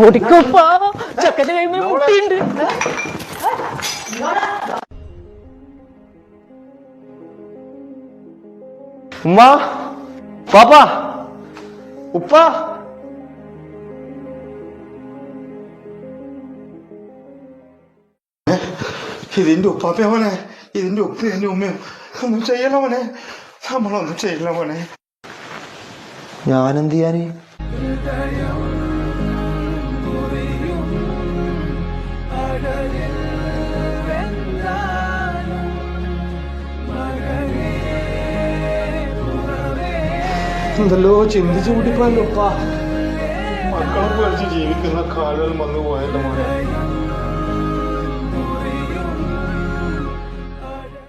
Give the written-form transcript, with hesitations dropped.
ഓടിക്കോപ്പാ ചക്കന്റെ കൈമേ മുട്ടിയുണ്ട്. ഉമ്മ, പാപ്പ, ഉപ്പ. ഇതിന്റെ ഉപ്പാപ്പ മോനെ, ഇതിന്റെ ഉപ്പ എന്റെ ഉമ്മയും ഒന്നും ചെയ്യല മോനെ, നമ്മളൊന്നും ചെയ്യില്ല മോനെ. ഞാനെന്ത് ചെയ്യാന്? എന്തല്ലോ ചിന്തിച്ചു കൂട്ടിപ്പോയല്ലോ ഉപ്പ. മക്കളെ പഠിച്ച് ജീവിക്കുന്ന കാലം വന്നു പോയല്ലോ മോനെ.